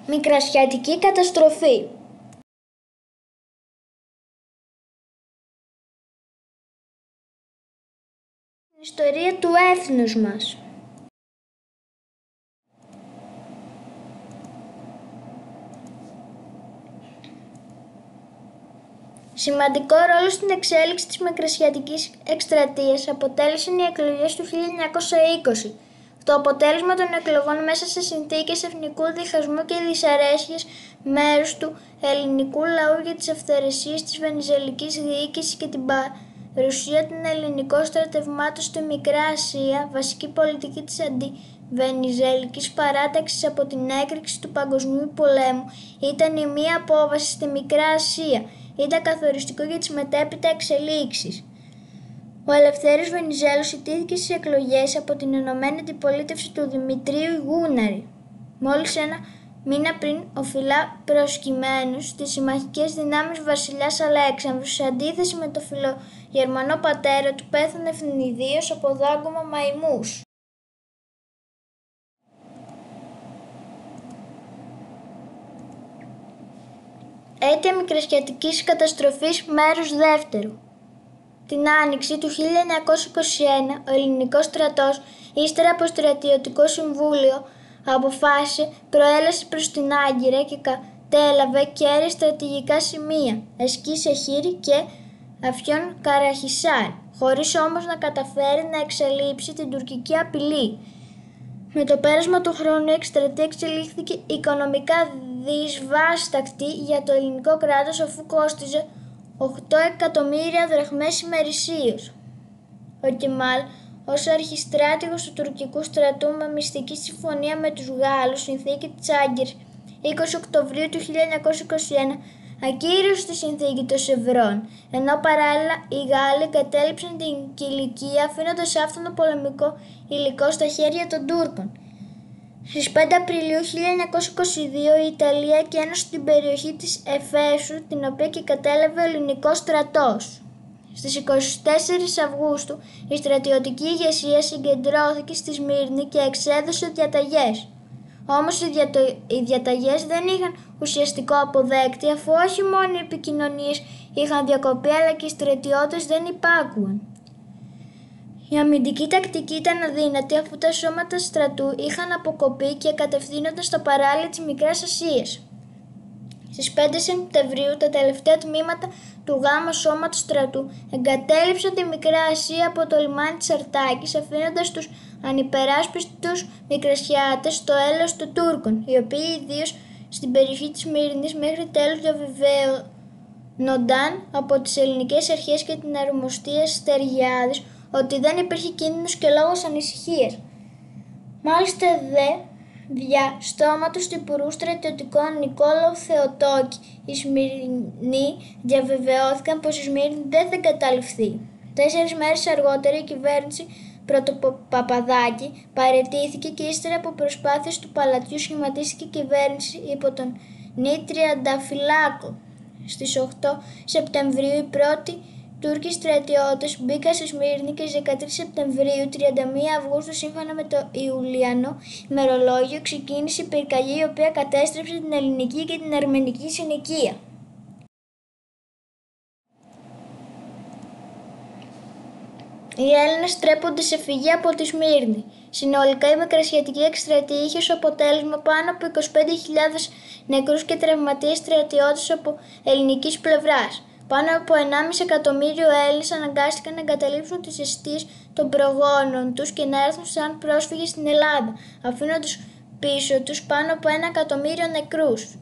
Μικρασιατική καταστροφή. Ιστορία του έθνους μας. Σημαντικό ρόλο στην εξέλιξη της Μικρασιατικής εκστρατείας αποτέλεσαν οι εκλογές του 1920. Το αποτέλεσμα των εκλογών μέσα σε συνθήκες εθνικού διχασμού και δυσαρέσκειας μέρους του ελληνικού λαού για τις αυθαιρεσίες της βενιζελικής διοίκησης και την παρουσία των ελληνικών στρατευμάτων στη Μικρά Ασία, βασική πολιτική της αντιβενιζελικής παράταξης από την έκρηξη του Παγκοσμίου Πολέμου, ήταν η μία απόβαση στη Μικρά Ασία. Ήταν καθοριστικό για τις μετέπειτα εξελίξεις. Ο Ελευθέριος Βενιζέλος ιτήθηκε στις εκλογές από την Ενωμένη Αντιπολίτευση του Δημητρίου Γούναρη. Μόλις ένα μήνα πριν, οφειλά προσκυμένους στις συμμαχικές δυνάμεις βασιλιάς Αλέξανδρου, σε αντίθεση με το φιλογερμανό πατέρα του, πέθανε ευνηδίως από δάγκωμα μαϊμούς. Αίτια Μικρασιατικής καταστροφής, μέρος δεύτερο. Την Άνοιξη του 1921, ο ελληνικός στρατός, ύστερα από στρατιωτικό συμβούλιο, αποφάσισε προέλαση προς την Άγκυρα και κατέλαβε κέρια στρατηγικά σημεία, Εσκή Σεχήρ και Αφιόν Καραχισάρ, χωρίς όμως να καταφέρει να εξαλείψει την τουρκική απειλή. Με το πέρασμα του χρόνου, η εκστρατεία εξελίχθηκε οικονομικά δυσβάστακτη για το ελληνικό κράτος, αφού κόστιζε 8 εκατομμύρια δραχμές ημερησίως. Ο Κεμάλ, ως αρχιστράτηγος του τουρκικού στρατού, με μυστική συμφωνία με τους Γάλλους, συνθήκη της Άγκυρας, 20 Οκτωβρίου του 1921, ακύρωσε τη συνθήκη των Σευρών, ενώ παράλληλα οι Γάλλοι κατέληψαν την Κιλικία, αφήνοντας άφθονο πολεμικό υλικό στα χέρια των Τούρκων. Στις 5 Απριλίου 1922 η Ιταλία κένωσε την περιοχή της Εφέσου, την οποία και κατέλαβε ο ελληνικός στρατός. Στις 24 Αυγούστου η στρατιωτική ηγεσία συγκεντρώθηκε στη Σμύρνη και εξέδωσε διαταγές. Όμως οι διαταγές δεν είχαν ουσιαστικό αποδέκτη, αφού όχι μόνο οι επικοινωνίες είχαν διακοπεί, αλλά και οι στρατιώτες δεν υπάκουαν. Η αμυντική τακτική ήταν αδύνατη, αφού τα σώματα στρατού είχαν αποκοπεί και κατευθύνονταν στο παράλια της Μικράς Ασίας. Στις 5 Σεπτεμβρίου τα τελευταία τμήματα του Γ Σώματος Στρατού εγκατέλειψαν τη Μικρά Ασία από το λιμάνι της Αρτάκης, αφήνοντας τους ανυπεράσπιστους Μικρασιάτες στο έλεος των Τούρκων, οι οποίοι ιδίως στην περιοχή της Σμύρνης μέχρι τέλους διαβεβαίωνονταν από τις ελληνικές αρχές και την αρμοστία Στεργιάδης ότι δεν υπήρχε κίνδυνος και λόγος ανησυχίας. Μάλιστα δια στόματος του Υπουργού Στρατιωτικών Νικόλαου Θεοτόκη, οι Σμυρνοί διαβεβαιώθηκαν πως η Σμύρνη δεν θα εγκαταλειφθεί. 4 μέρες αργότερα η κυβέρνηση Πρωτοπαπαδάκη παραιτήθηκε και ύστερα από προσπάθειες του παλατιού σχηματίστηκε κυβέρνηση υπό τον Νη Τριανταφυλάκο. Στις 8 Σεπτεμβρίου οι πρώτοι Τούρκοι στρατιώτες μπήκαν στη Σμύρνη και στις 13 Σεπτεμβρίου, 31 Αυγούστου, σύμφωνα με το Ιουλιανό ημερολόγιο, ξεκίνησε η πυρκαγιά, η οποία κατέστρεψε την ελληνική και την αρμενική συνοικία. Οι Έλληνες τρέπονται σε φυγή από τη Σμύρνη. Συνολικά η Μικρασιατική εκστρατεία είχε ως αποτέλεσμα πάνω από 25.000 νεκρούς και τραυματίες στρατιώτες από ελληνικής πλευράς. Πάνω από 1,5 εκατομμύριο Έλληνες αναγκάστηκαν να εγκαταλείψουν τις αιστείες των προγόνων τους και να έρθουν σαν πρόσφυγες στην Ελλάδα, αφήνοντας πίσω τους πάνω από 1 εκατομμύριο νεκρούς.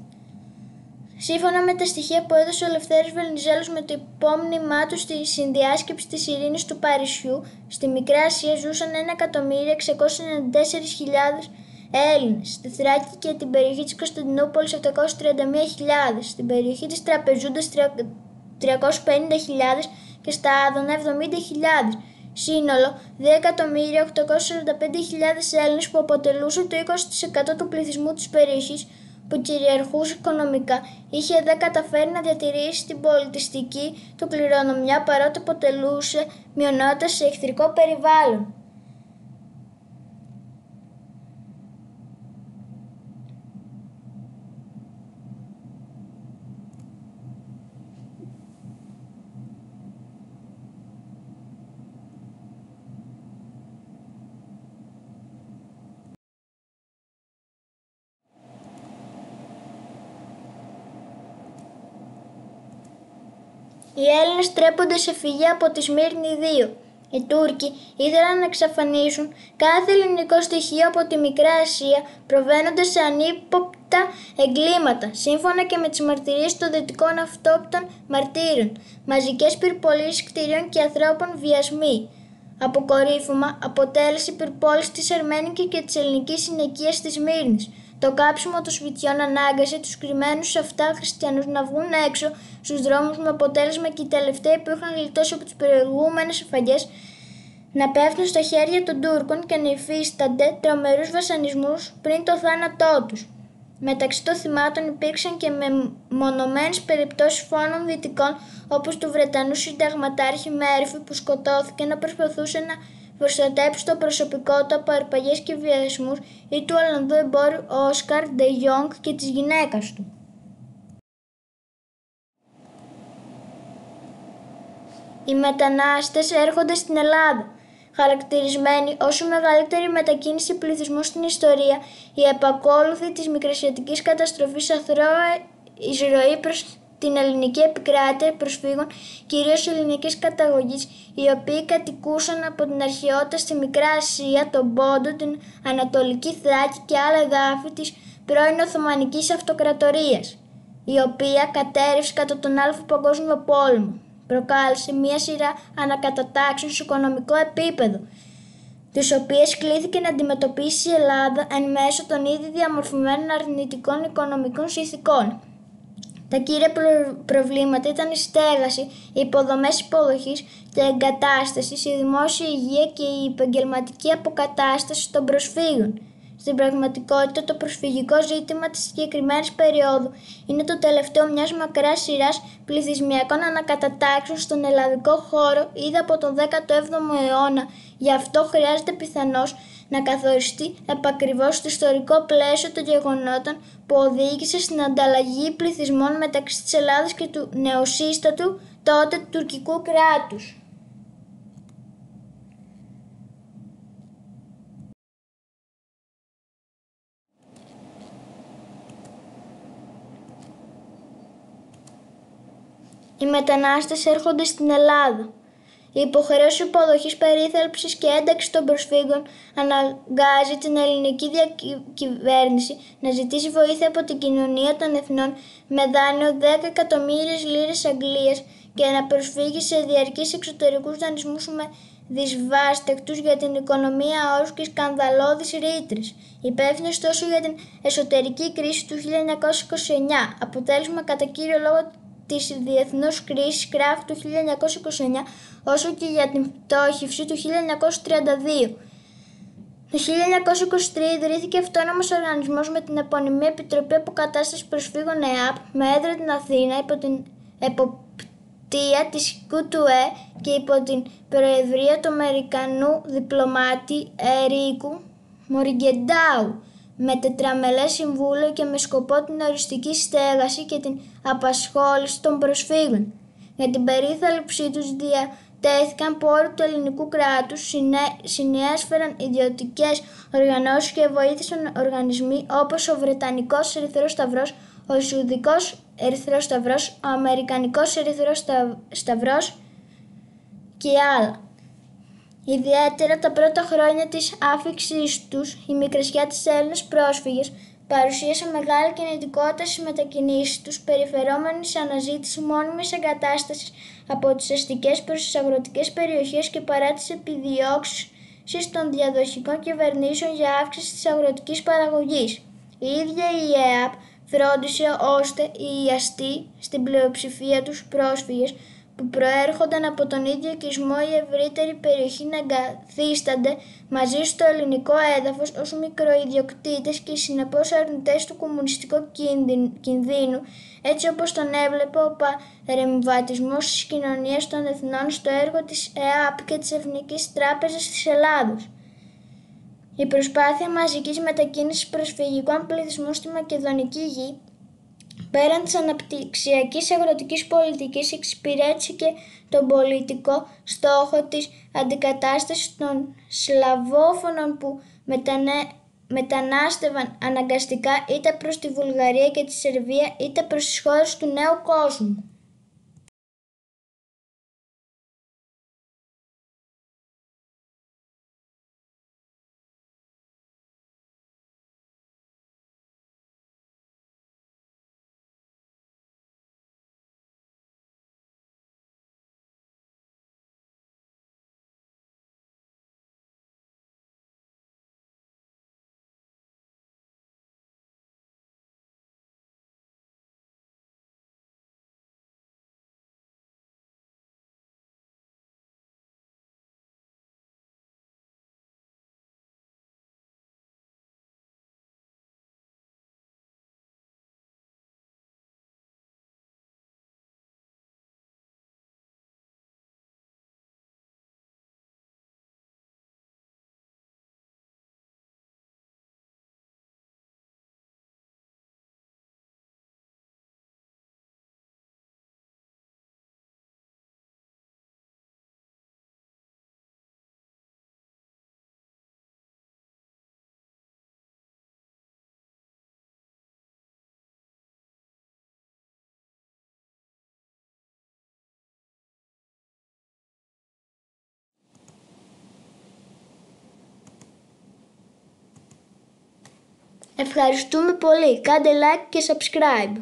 Σύμφωνα με τα στοιχεία που έδωσε ο Ελευθέριος Βενιζέλος με το υπόμνημά του στη συνδιάσκεψη της Ειρήνης του Παρισιού, στη Μικρά Ασία ζούσαν 1.694.000 Έλληνες, στη Θράκη και την περιοχή της Κωνσταντινούπολης 731.000, στην περιοχή της Τραπεζούντας 350.000 και στα Άδωνα 70.000. Σύνολο 2.845.000 Έλληνες, που αποτελούσαν το 20% του πληθυσμού της περιοχής, που κυριαρχούσε οικονομικά, είχε δε καταφέρει να διατηρήσει την πολιτιστική του κληρονομιά, παρότι αποτελούσε μειονότητα σε εχθρικό περιβάλλον. Οι Έλληνες τρέπονται σε φυγή από τη Σμύρνη 2. Οι Τούρκοι ήθελαν να εξαφανίσουν κάθε ελληνικό στοιχείο από τη Μικρά Ασία, προβαίνοντας σε ανύποπτα εγκλήματα, σύμφωνα και με τις μαρτυρίες των δυτικών αυτόπτων μαρτύρων, μαζικές πυρπολίσεις κτηρίων και ανθρώπων, βιασμοί. Αποκορύφωμα αποτέλεσε η πυρπόληση της αρμένικης και της ελληνικής συνοικίας της Σμύρνης. Το κάψιμο των σπιτιών ανάγκασε τους κρυμμένους σε αυτά χριστιανούς να βγουν έξω στους δρόμους, με αποτέλεσμα και οι τελευταίοι που είχαν γλιτώσει από τις προηγούμενες φαγές να πέφτουν στα χέρια των Τούρκων και να υφίστανται τρομερούς βασανισμούς πριν το θάνατό τους. Μεταξύ των θυμάτων υπήρξαν και μεμονωμένες περιπτώσεις φόνων δυτικών, όπως του Βρετανού συνταγματάρχη Μέρφυ, που σκοτώθηκε να προσπαθούσε να προστατέψει το προσωπικό του από αρπαγές και βιασμούς, ή του Ολλανδού εμπόρου Όσκαρ Ντε Γιόγκ και της γυναίκας του. Οι μετανάστες έρχονται στην Ελλάδα. Χαρακτηρισμένη ως η μεγαλύτερη μετακίνηση πληθυσμού στην ιστορία, η επακόλουθη της μικρασιατικής καταστροφής αθρώα εισρωή προς την ελληνική επικράτεια προσφύγων, κυρίως ελληνικής καταγωγής, οι οποίοι κατοικούσαν από την αρχαιότητα στη Μικρά Ασία, τον Πόντο, την Ανατολική Θράκη και άλλα εδάφη της πρώην Οθωμανικής Αυτοκρατορίας, η οποία κατέρευσε κατά τον Άλφα Παγκόσμιο Πόλεμο. Προκάλεσε μία σειρά ανακατατάξεων σε οικονομικό επίπεδο, τις οποίες κλήθηκε να αντιμετωπίσει η Ελλάδα εν μέσω των ήδη διαμορφωμένων αρνητικών οικονομικών συνθηκών. Τα κύρια προβλήματα ήταν η στέγαση, οι υποδομές υποδοχής και εγκατάστασης, η δημόσια υγεία και η επαγγελματική αποκατάσταση των προσφύγων. Στην πραγματικότητα, το προσφυγικό ζήτημα της συγκεκριμένης περίοδου είναι το τελευταίο μιας μακράς σειράς πληθυσμιακών ανακατατάξεων στον ελλαδικό χώρο ήδη από τον 17ο αιώνα. Γι' αυτό χρειάζεται πιθανώς να καθοριστεί επακριβώς το ιστορικό πλαίσιο των γεγονότων που οδήγησε στην ανταλλαγή πληθυσμών μεταξύ της Ελλάδας και του νεοσύστατου τότε τουρκικού κράτους. Οι μετανάστες έρχονται στην Ελλάδα. Η υποχρέωση υποδοχής, περίθαλψης και ένταξης των προσφύγων αναγκάζει την ελληνική διακυβέρνηση να ζητήσει βοήθεια από την κοινωνία των εθνών με δάνειο 10 εκατομμύριες λίρες Αγγλίας και να προσφύγει σε διαρκείς εξωτερικούς δανεισμούς με δυσβάστακτους για την οικονομία όρους και σκανδαλώδεις ρήτρες. Υπεύθυνοι ωστόσο για την εσωτερική κρίση του 1929, αποτέλεσμα κατά κύριο λόγο της διεθνούς κρίσης κράχ του 1929, όσο και για την πτώχευση του 1932. Το 1923 ιδρύθηκε αυτόνομος οργανισμός με την επωνυμή Επιτροπή Αποκατάστασης Προσφύγων ΕΑΠ, με έδρα την Αθήνα, υπό την εποπτεία της ΚΤΟΕ και υπό την προεδρία του Αμερικανού διπλωμάτη Ερίκου Μοριγκεντάου, με τετραμελές συμβούλιο και με σκοπό την οριστική στέγαση και την απασχόληση των προσφύγων. Για την περίθαλψή τους διατέθηκαν πόροι του ελληνικού κράτους, συνέσφεραν ιδιωτικές οργανώσεις και βοήθησαν οργανισμοί όπως ο Βρετανικός Ερυθρός Σταυρός, ο Σουηδικός Ερυθρός Σταυρός, ο Αμερικανικός Ερυθρός Σταυρός και άλλα. Ιδιαίτερα τα πρώτα χρόνια της άφιξής τους, η μικρασιά της Έλληνες πρόσφυγες παρουσίασε μεγάλη κινητικότητα στις μετακινήσεις τους, περιφερόμενοι σε αναζήτηση μόνιμης εγκατάστασης από τις αστικές προς τις αγροτικές περιοχές και παρά τις επιδιώξεις των διαδοχικών κυβερνήσεων για αύξηση της αγροτικής παραγωγής. Η ίδια η ΕΑΠ φρόντισε ώστε οι αστεί, στην πλειοψηφία τους πρόσφυγες, που προέρχονταν από τον ίδιο οικισμό ή ευρύτερη περιοχή, να εγκαθίστανται μαζί στο ελληνικό έδαφος ως μικροϊδιοκτήτες και συνεπώς αρνητές του κομμουνιστικού κινδύνου, έτσι όπως τον έβλεπε ο παρεμβατισμός της κοινωνίας των εθνών στο έργο της ΕΑΠ και της Εθνικής Τράπεζας της Ελλάδος. Η προσπάθεια μαζικής μετακίνησης προσφυγικών πληθυσμών στη Μακεδονική γη, πέραν της αναπτυξιακής αγροτικής πολιτικής, εξυπηρέτησε και τον πολιτικό στόχο της αντικατάστασης των Σλαβόφωνων που μετανάστευαν αναγκαστικά είτε προς τη Βουλγαρία και τη Σερβία είτε προς τις χώρες του νέου κόσμου. Ευχαριστούμε πολύ. Κάντε like και subscribe.